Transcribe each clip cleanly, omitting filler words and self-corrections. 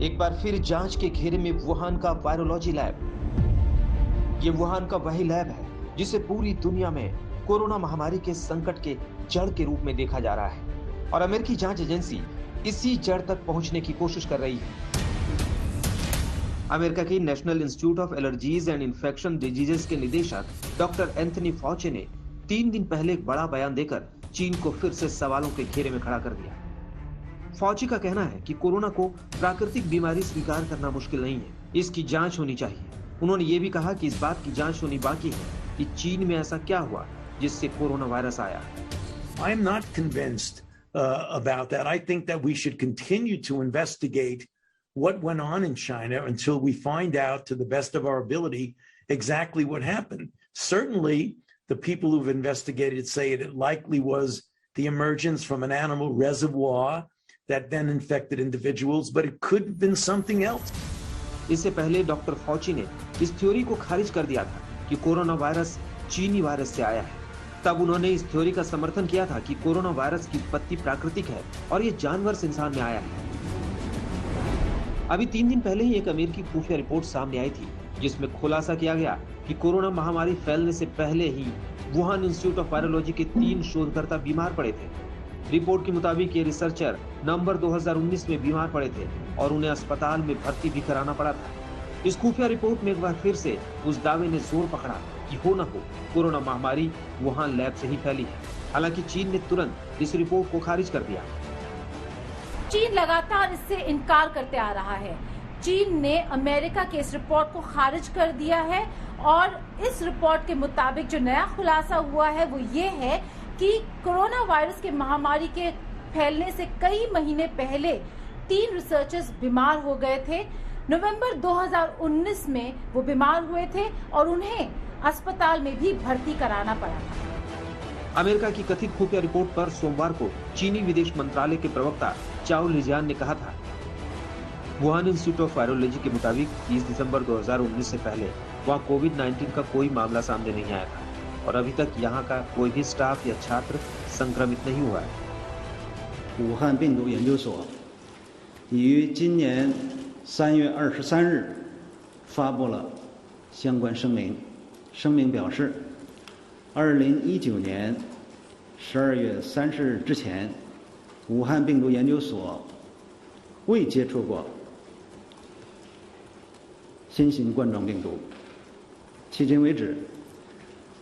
एक बार फिर जांच के घेरे में वुहान का वायरोलॉजी लैब। ये वुहान का वही लैब है जिसे पूरी दुनिया में कोरोना महामारी के संकट के जड़ के रूप में देखा जा रहा है और अमेरिकी जांच एजेंसी इसी जड़ तक पहुंचने की कोशिश कर रही है। अमेरिका की national institute of allergies and infection diseases के निदेशक डॉक्टर एंथनी फाउची ने 3 दिन पहले एक बड़ा बयान देकर चीन को फिर से सवालों के घेरे में खड़ा कर दिया। फाउची का कहना है कि कोरोना को प्राकृतिक बीमारी स्वीकार करना मुश्किल नहीं है, इसकी जांच होनी चाहिए। उन्होंने ये भी कहा कि इस बात की जांच होनी बाकी है कि चीन में ऐसा क्या हुआ जिससे कोरोना वायरस आया। I am not convinced about that. I think that we should continue to investigate what went on in China until we find out to the best of our ability exactly what happened. Certainly, the people who've investigated say it likely was the emergence from an animal reservoir that then infected individuals, but it could have been something else. इससे पहले doctor Fauci ने इस theory को खारिज कर दिया था कि कोरोना वायरस चीनी वायरस से आया है। तब उन्होंने इस थ्योरी का समर्थन किया था कि कोरोना वायरस की उत्पत्ति प्राकृतिक है और ये जानवर से इंसान में आया है। अभी 3 दिन पहले ही एक अमेरिकी खुफिया रिपोर्ट सामने आई थी जिसमें खुलासा किया गया कि कोरोना महामारी फैलने से पहले ही वुहान इंस्टीट्यूट ऑफ वायरोलॉजी के 3 शोधकर्ता बीमार पड़े थे। रिपोर्ट के मुताबिक ये रिसर्चर नवंबर 2019 में बीमार पड़े थे और उन्हें अस्पताल में भर्ती भी कराना पड़ा था। इस खुफिया रिपोर्ट में एक बार फिर से उस दावे ने जोर पकड़ा कि हो न हो कोरोना महामारी वुहान लैब से ही फैली है। हालांकि चीन ने तुरंत इस रिपोर्ट को खारिज कर दिया। चीन लगातार इससे इनकार करते आ रहा है। चीन ने अमेरिका के इस रिपोर्ट को खारिज कर दिया है और इस रिपोर्ट के मुताबिक जो नया खुलासा हुआ है वो ये है कि कोरोना वायरस के महामारी के फैलने से कई महीने पहले 3 रिसर्चर्स बीमार हो गए थे। नवंबर 2019 में वो बीमार हुए थे और उन्हें अस्पताल में भी भर्ती कराना पड़ा था। अमेरिका की कथित खुफिया रिपोर्ट पर सोमवार को चीनी विदेश मंत्रालय के प्रवक्ता चाओ लिजियान ने कहा था, वुहान इंस्टीट्यूट ऑफ वायरोलॉजी के मुताबिक 30 दिसंबर 2019 से पहले वहाँ कोविड-19 का कोई मामला सामने नहीं आया था और अभी तक यहाँ का कोई भी स्टाफ या छात्र संक्रमित नहीं हुआ है। 武汉病毒研究所已于今年3月23日发布了相关声明。声明表示，2019年12月30日之前，武汉病毒研究所未接触过新型冠状病毒。迄今为止，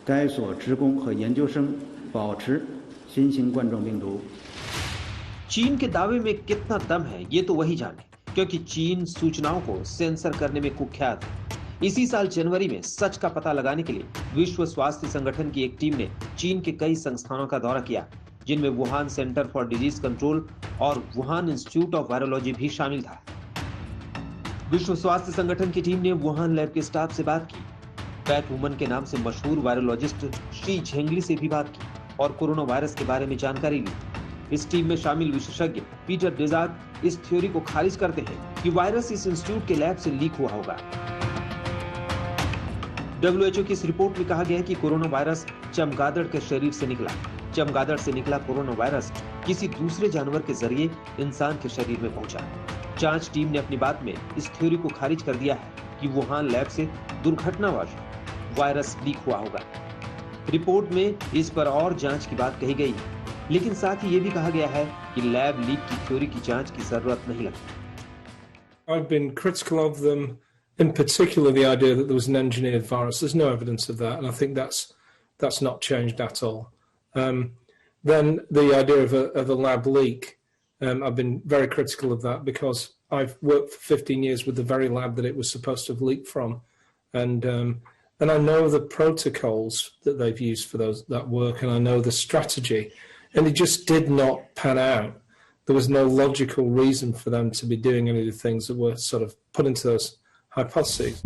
该所职工和研究生保持新型冠状病毒。 चीन के दावे में कितना दम है ये तो वही जाने, क्योंकि चीन सूचनाओं को सेंसर करने में कुख्यात है। इसी साल जनवरी में सच का पता लगाने के लिए विश्व स्वास्थ्य संगठन की एक टीम ने चीन के कई संस्थानों का दौरा किया, जिनमें Wuhan centre for disease control और वुहान इंस्टीट्यूट ऑफ वायरोलॉजी भी शामिल था। विश्व स्वास्थ्य संगठन की टीम ने वुहान लैब के स्टाफ से बात की, बैट वुमन के नाम से मशहूर वायरोलॉजिस्ट शी झेंगली से भी बात की और कोरोना वायरस के बारे में जानकारी ली। इस टीम में शामिल विशेषज्ञ पीटर डेजार्ट इस थ्योरी को खारिज करते हैं कि वायरस इस इंस्टीट्यूट के लैब से लीक हुआ होगा। WHO की इस रिपोर्ट में कहा गया है कि कोरोना वायरस चमगादड़ के शरीर से निकला। चमगादड़ से निकला कोरोना वायरस किसी दूसरे जानवर के जरिए इंसान के शरीर में पहुंचा। जांच टीम ने अपनी बात में इस थ्योरी को खारिज कर दिया है कि वुहान लैब से दुर्घटनावश वायरस लीक हुआ होगा। रिपोर्ट में इस पर और जांच की बात कही गई है, लेकिन साथ ही ये भी कहा गया है कि लैब लीक की थ्योरी की जांच की जरूरत नहीं लगती। I've been critical of them, in particular the idea that there was an engineered virus. There's no evidence of that, and I think that's not changed at all. Then the idea of a lab leak, I've been very critical of that because I've worked for 15 years with the very lab that it was supposed to have leaked from, and I know the protocols that they've used for that work, and I know the strategy, and it just did not pan out. There was no logical reason for them to be doing any of the things that were sort of put into those hypotheses.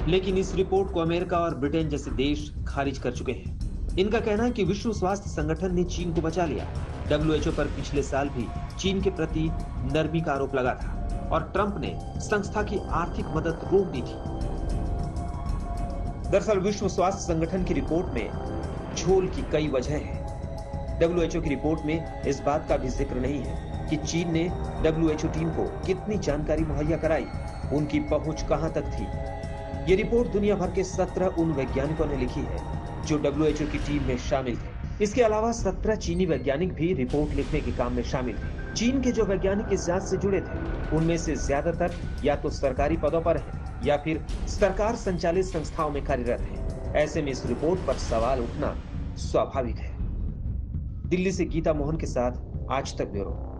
लेकिन इस report को America और Britain जैसे देश खारिज कर चुके हैं। इनका कहना है कि विश्व स्वास्थ्य संगठन ने चीन को बचा लिया। WHO पर पिछले साल भी चीन के प्रति नरमी का आरोप लगा था और ट्रंप ने संस्था की आर्थिक मदद रोक दी थी। दरअसल विश्व स्वास्थ्य संगठन की रिपोर्ट में झोल की कई वजह हैं। WHO की रिपोर्ट में इस बात का भी जिक्र नहीं है कि चीन ने WHO टीम को कितनी जानकारी मुहैया कराई, उनकी पहुंच कहां तक थी। ये रिपोर्ट दुनिया भर के 17 उन वैज्ञानिकों ने लिखी है जो WHO की टीम में शामिल थे। इसके अलावा 17 चीनी वैज्ञानिक भी रिपोर्ट लिखने के काम में शामिल थे। चीन के जो वैज्ञानिक इस जांच से जुड़े थे, उनमें से ज्यादातर या तो सरकारी पदों पर हैं या फिर सरकार संचालित संस्थाओं में कार्यरत हैं। ऐसे में इस रिपोर्ट पर सवाल उठना स्वाभाविक है। दिल्ली से गीता मोहन के साथ आज तक ब्यूरो।